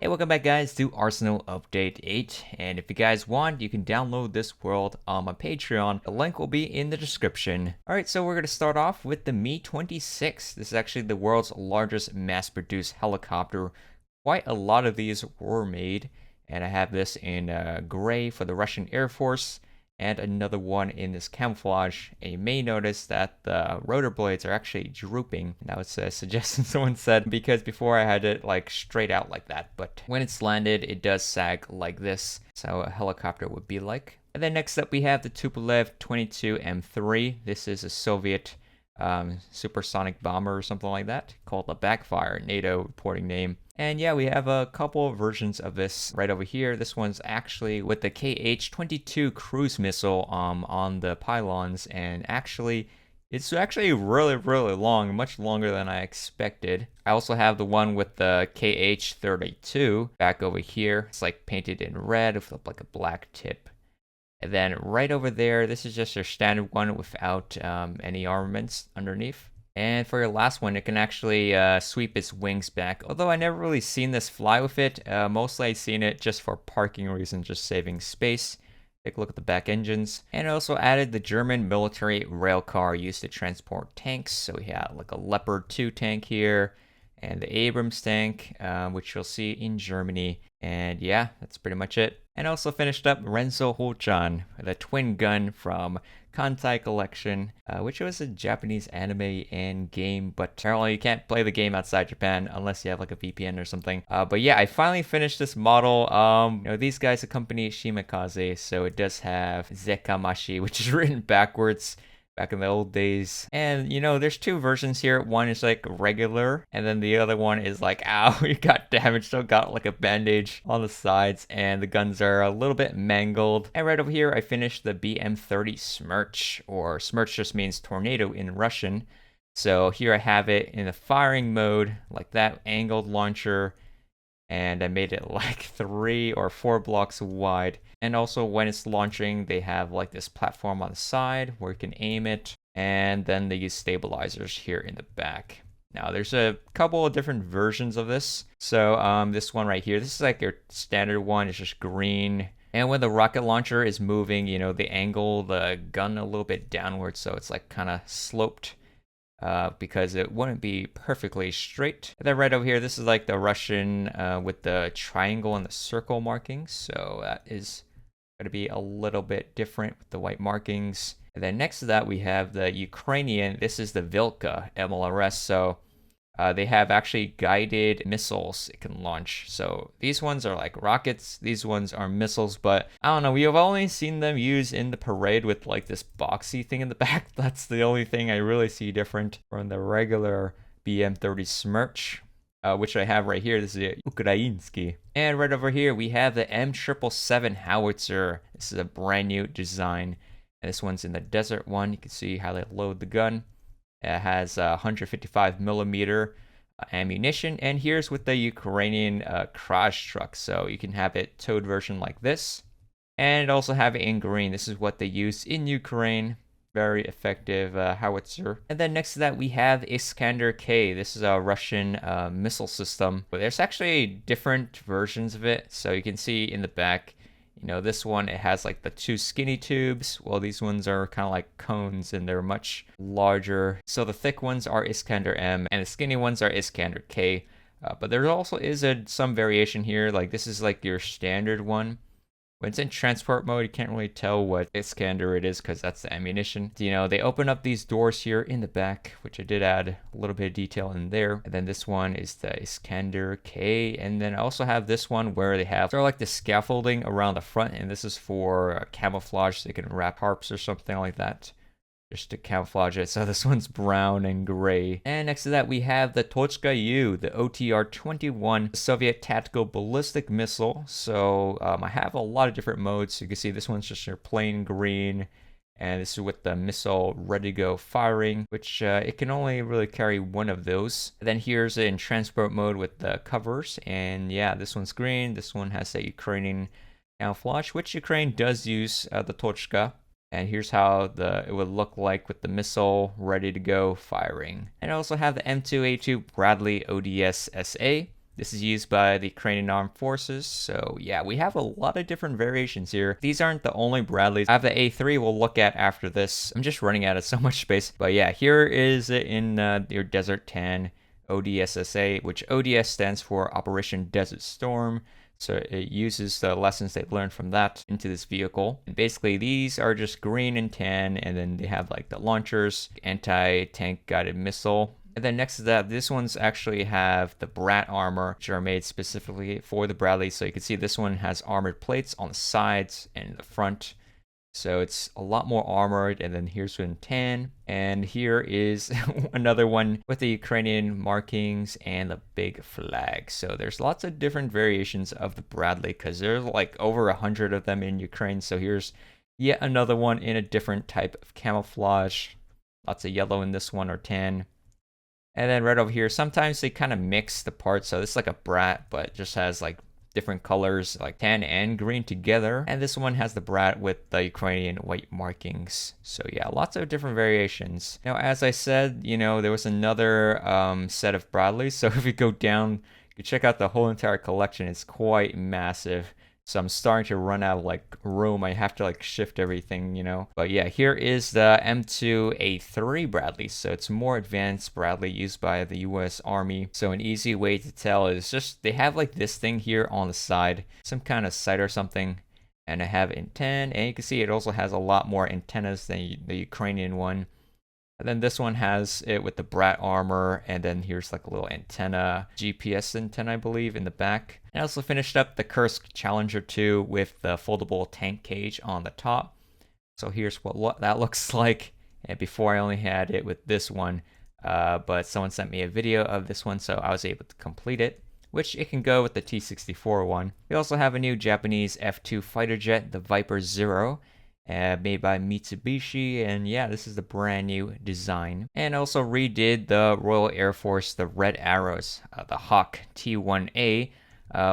Hey, welcome back guys to Arsenal Update 8, and if you guys want, you can download this world on my Patreon. The link will be in the description. Alright, so we're going to start off with the Mi-26. This is actually the world's largest mass-produced helicopter. Quite a lot of these were made, and I have this in gray for the Russian Air Force, and another one in this camouflage. And you may notice that the rotor blades are actually drooping. That was a suggestion someone said, because before I had it like straight out like that, but when it's landed it does sag like this. So a helicopter would be like. And then next up we have the Tupolev 22M3. This is a Soviet supersonic bomber or something like that, called the Backfire, NATO reporting name. And yeah, we have a couple of versions of this right over here. This one's actually with the KH-22 cruise missile on the pylons, and it's actually really long, much longer than I expected. I also have the one with the KH-32 back over here. It's like painted in red with like a black tip. And then right over there, this is just your standard one without any armaments underneath. And for your last one, it can actually sweep its wings back. Although I never really seen this fly with it. Mostly I've seen it just for parking reasons, just saving space. Take a look at the back engines. And it also added the German military rail car used to transport tanks. So we have like a Leopard 2 tank here, and the Abrams tank, which you'll see in Germany. And yeah, that's pretty much it. And also finished up Rensouhou-chan, the twin gun from Kantai collection, which was a Japanese anime and game, but apparently you can't play the game outside Japan unless you have like a VPN or something. But yeah, I finally finished this model. These guys accompany Shimakaze, so it does have Zekamashi, which is written backwards back in the old days. And there's two versions here. One is like regular, and then the other one is like, ow, you got damaged, so got like a bandage on the sides, and the guns are a little bit mangled. And right over here I finished the BM-30 Smerch, or Smerch just means tornado in Russian. So here I have it in the firing mode, like that angled launcher, and I made it like 3 or 4 blocks wide. And also when it's launching, they have like this platform on the side where you can aim it, and then they use stabilizers here in the back. Now there's a couple of different versions of this. So this one right here, this is like your standard one. It's just green. And when the rocket launcher is moving, they angle the gun a little bit downwards, so it's like kind of sloped. Because it wouldn't be perfectly straight. And then right over here, this is like the Russian with the triangle and the circle markings. So that is going to be a little bit different with the white markings. And then next to that, we have the Ukrainian. This is the Vilka MLRS. So they have actually guided missiles it can launch. So these ones are like rockets. These ones are missiles, but I don't know. We have only seen them used in the parade with like this boxy thing in the back. That's the only thing I really see different from the regular BM-30 Smerch, which I have right here. This is the Ukrainsky. And right over here, we have the M777 Howitzer. This is a brand new design. And this one's in the desert one. You can see how they load the gun. It has 155 millimeter ammunition, and here's with the Ukrainian Kraj truck, so you can have it towed version like this, and also have it in green. This is what they use in Ukraine. Very effective howitzer. And then next to that we have Iskander-K. This is a Russian missile system, but there's actually different versions of it. So you can see in the back, this one, it has like the 2 skinny tubes. Well, these ones are kind of like cones, and they're much larger. So the thick ones are Iskander-M, and the skinny ones are Iskander-K. But there also is some variation here. Like this is like your standard one. When it's in transport mode, you can't really tell what Iskander it is because that's the ammunition. They open up these doors here in the back, which I did add a little bit of detail in there. And then this one is the Iskander-K. And then I also have this one where they have sort of like the scaffolding around the front. And this is for camouflage, so they can wrap harps or something like that, just to camouflage it. So this one's brown and gray. And next to that, we have the Tochka-U, the OTR-21 Soviet tactical ballistic missile. So I have a lot of different modes. So you can see this one's just your plain green, and this is with the missile ready to go firing, which it can only really carry one of those. And then here's in transport mode with the covers, and yeah, this one's green. This one has a Ukrainian camouflage, which Ukraine does use the Tochka. And here's how it would look like with the missile ready to go firing. And I also have the M2A3 Bradley ODS-SA. This is used by the Ukrainian Armed Forces. So yeah, we have a lot of different variations here. These aren't the only Bradleys. I have the A3 we'll look at after this. I'm just running out of so much space. But yeah, here is it in your Desert 10 ODS-SA, which ODS stands for Operation Desert Storm. So it uses the lessons they've learned from that into this vehicle. And basically these are just green and tan, and then they have like the launchers, anti-tank guided missile. And then next to that, this one's actually have the Brat armor, which are made specifically for the Bradley. So you can see this one has armored plates on the sides and the front. So it's a lot more armored. And then here's one tan. And here is another one with the Ukrainian markings and the big flag. So there's lots of different variations of the Bradley because there's like over 100 of them in Ukraine. So here's yet another one in a different type of camouflage. Lots of yellow in this one, or tan. And then right over here, sometimes they kind of mix the parts. So this is like a Brat, but just has like different colors, like tan and green together. And this one has the Brat with the Ukrainian white markings. So yeah, lots of different variations. Now, as I said, you know, there was another set of Bradleys. So if you go down, you check out the whole entire collection. It's quite massive. So I'm starting to run out of like room. I have to like shift everything, you know. But yeah, here is the M2A3 Bradley. So it's more advanced Bradley used by the US Army. So an easy way to tell is just they have like this thing here on the side, some kind of sight or something. And I have in 10, and you can see it also has a lot more antennas than the Ukrainian one. And then this one has it with the Brat armor, and then here's like a little antenna, GPS antenna, I believe, in the back. And I also finished up the Kursk Challenger 2 with the foldable tank cage on the top. So here's what that looks like. And before I only had it with this one, but someone sent me a video of this one, so I was able to complete it, which it can go with the T-64 one. We also have a new Japanese F2 fighter jet, the Viper Zero. Made by Mitsubishi, and yeah, this is the brand new design. And also redid the Royal Air Force, the Red Arrows, the Hawk T-1A,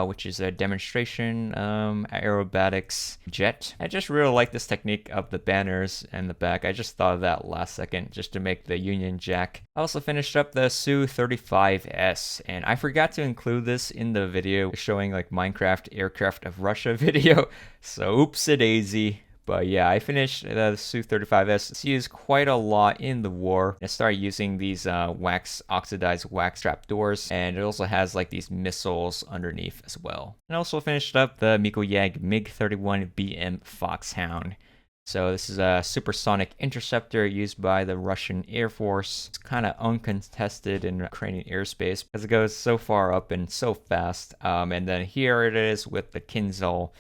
which is a demonstration aerobatics jet. I just really like this technique of the banners and the back. I just thought of that last second just to make the Union Jack. I also finished up the Su-35S, and I forgot to include this in the video showing like Minecraft Aircraft of Russia video, so oopsie-daisy. But yeah, I finished the Su-35S. It's used quite a lot in the war. I started using these oxidized wax trap doors, and it also has like these missiles underneath as well. And I also finished up the Mikoyan MiG-31BM FoxHound. So this is a supersonic interceptor used by the Russian Air Force. It's kind of uncontested in Ukrainian airspace because it goes so far up and so fast. And then here it is with the Kinzhal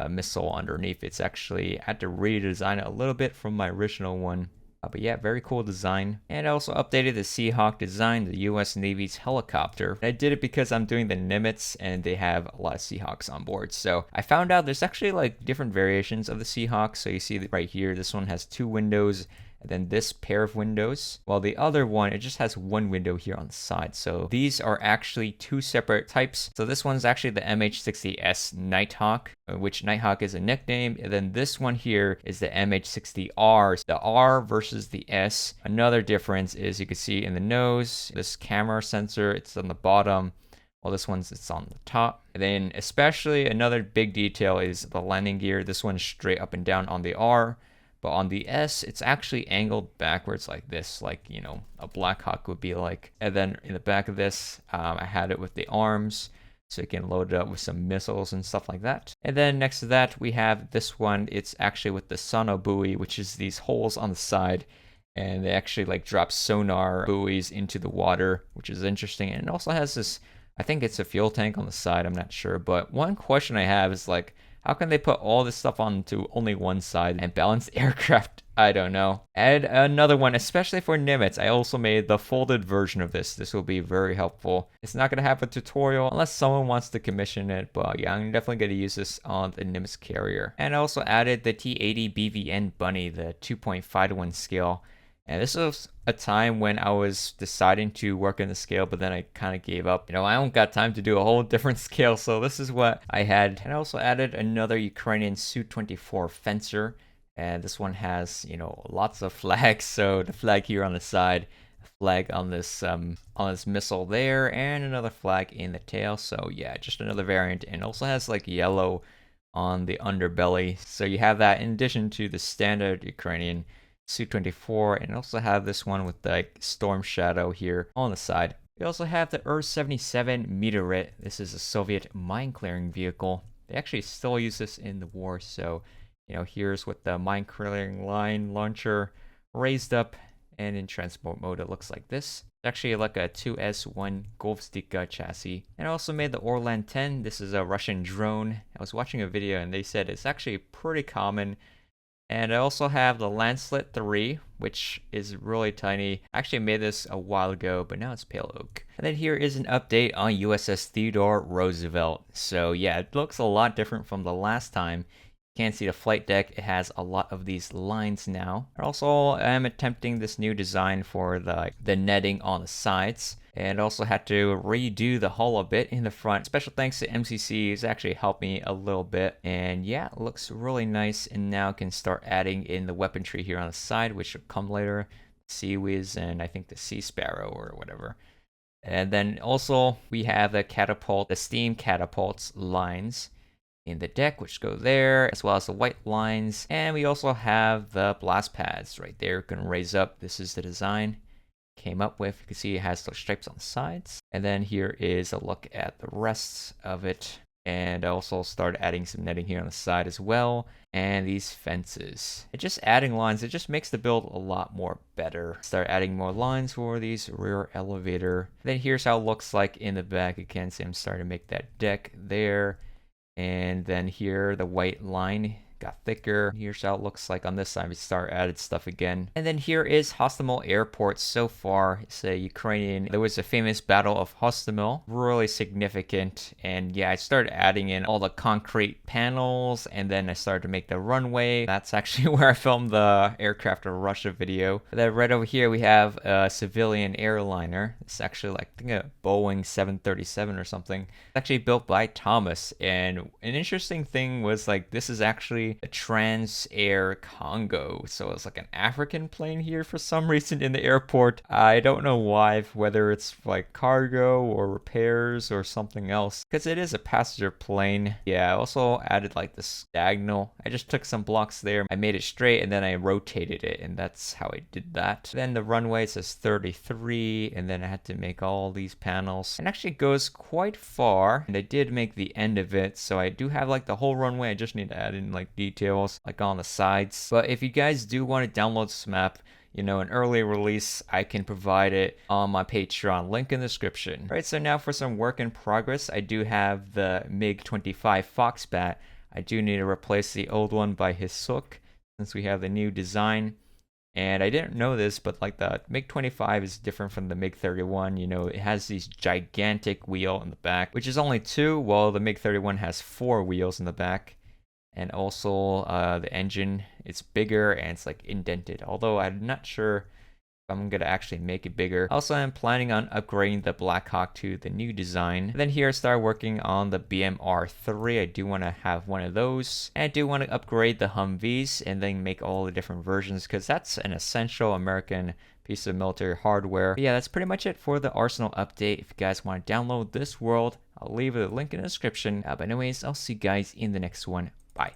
missile underneath. It's actually, I had to redesign it a little bit from my original one. But yeah, very cool design. And I also updated the Seahawk design, the US Navy's helicopter. I did it because I'm doing the Nimitz and they have a lot of Seahawks on board. So I found out there's actually like different variations of the Seahawk. So you see right here, this one has 2 windows. And then this pair of windows, while the other one, it just has 1 window here on the side. So these are actually 2 separate types. So this one's actually the MH-60S Nighthawk, which Nighthawk is a nickname. And then this one here is the MH-60R, the R versus the S. Another difference is you can see in the nose, this camera sensor, it's on the bottom. Well, this one's it's on the top. And then especially another big detail is the landing gear. This one's straight up and down on the R. But on the S, it's actually angled backwards like this, like, you know, a Black Hawk would be like. And then in the back of this, I had it with the arms, so you can load it up with some missiles and stuff like that. And then next to that, we have this one. It's actually with the sonar buoy, which is these holes on the side. And they actually like drop sonar buoys into the water, which is interesting. And it also has this, I think it's a fuel tank on the side, I'm not sure. But one question I have is like, how can they put all this stuff onto only one side and balance the aircraft? I don't know. And another one, especially for Nimitz, I also made the folded version of this. This will be very helpful. It's not going to have a tutorial unless someone wants to commission it, but yeah, I'm definitely going to use this on the Nimitz carrier. And I also added the T-80BVM Bunny, the 2.5:1 scale. And this was a time when I was deciding to work in the scale, but then I kind of gave up. You know, I don't got time to do a whole different scale, so this is what I had. And I also added another Ukrainian Su-24 Fencer. And this one has, you know, lots of flags. So the flag here on the side, flag on this missile there, and another flag in the tail. So yeah, just another variant, and also has like yellow on the underbelly. So you have that in addition to the standard Ukrainian Su-24, and also have this one with the storm shadow here on the side. We also have the Ir-77 Meteorit. This is a Soviet mine clearing vehicle. They actually still use this in the war. So here's with the mine clearing line launcher raised up, and in transport mode it looks like this. It's actually like a 2S1 Golfstika chassis. And I also made the Orlan 10. This is a Russian drone. I was watching a video and they said it's actually pretty common. And I also have the Lancelet 3, which is really tiny. I actually made this a while ago, but now it's pale oak. And then here is an update on USS Theodore Roosevelt. So yeah, it looks a lot different from the last time. You can't see the flight deck. It has a lot of these lines now. I also am attempting this new design for the netting on the sides. And also had to redo the hull a bit in the front. Special thanks to MCC, it's actually helped me a little bit. And yeah, it looks really nice. And now I can start adding in the weaponry here on the side, which will come later. Sea Whiz and I think the Sea Sparrow or whatever. And then also we have the catapult, the steam catapults lines in the deck, which go there, as well as the white lines. And we also have the blast pads right there. Gonna raise up. This is the design came up with. You can see it has those stripes on the sides. And then here is a look at the rest of it. And I also started adding some netting here on the side as well. And these fences. And just adding lines, it just makes the build a lot more better. Start adding more lines for these rear elevator. Then here's how it looks like in the back. You can see I'm starting to make that deck there. And then here the white line got thicker. Here's how it looks like on this side. We start added stuff again. And then here is Hostomel Airport so far. It's a Ukrainian. There was a famous battle of Hostomel. Really significant. And yeah, I started adding in all the concrete panels, and then I started to make the runway. That's actually where I filmed the Aircraft of Russia video. And then right over here we have a civilian airliner. It's actually like, I think a Boeing 737 or something. It's actually built by Thomas. And an interesting thing was like, this is actually a Trans-Air Congo. So it's like an African plane here for some reason in the airport. I don't know why, whether it's like cargo or repairs or something else, because it is a passenger plane. Yeah, I also added like the diagonal. I just took some blocks there. I made it straight and then I rotated it, and that's how I did that. Then the runway says 33, and then I had to make all these panels. It actually goes quite far, and I did make the end of it. So I do have like the whole runway. I just need to add in like details like on the sides. But if you guys do want to download this map, an early release, I can provide it on my Patreon, link in the description. Alright, so now for some work in progress, I do have the MiG-25 Foxbat. I do need to replace the old one by Hisuk, since we have the new design. And I didn't know this, but like the MiG-25 is different from the MiG-31. It has these gigantic wheel in the back, which is only 2, while the MiG-31 has 4 wheels in the back. And also the engine, it's bigger and it's like indented, although I'm not sure if I'm gonna actually make it bigger. Also, I'm planning on upgrading the Black Hawk to the new design. And then here I start working on the BMR-3. I do want to have one of those, and I do want to upgrade the Humvees and then make all the different versions, because that's an essential American piece of military hardware. But yeah, that's pretty much it for the Arsenal update. If you guys want to download this world, I'll leave a link in the description. But anyways, I'll see you guys in the next one. Bye.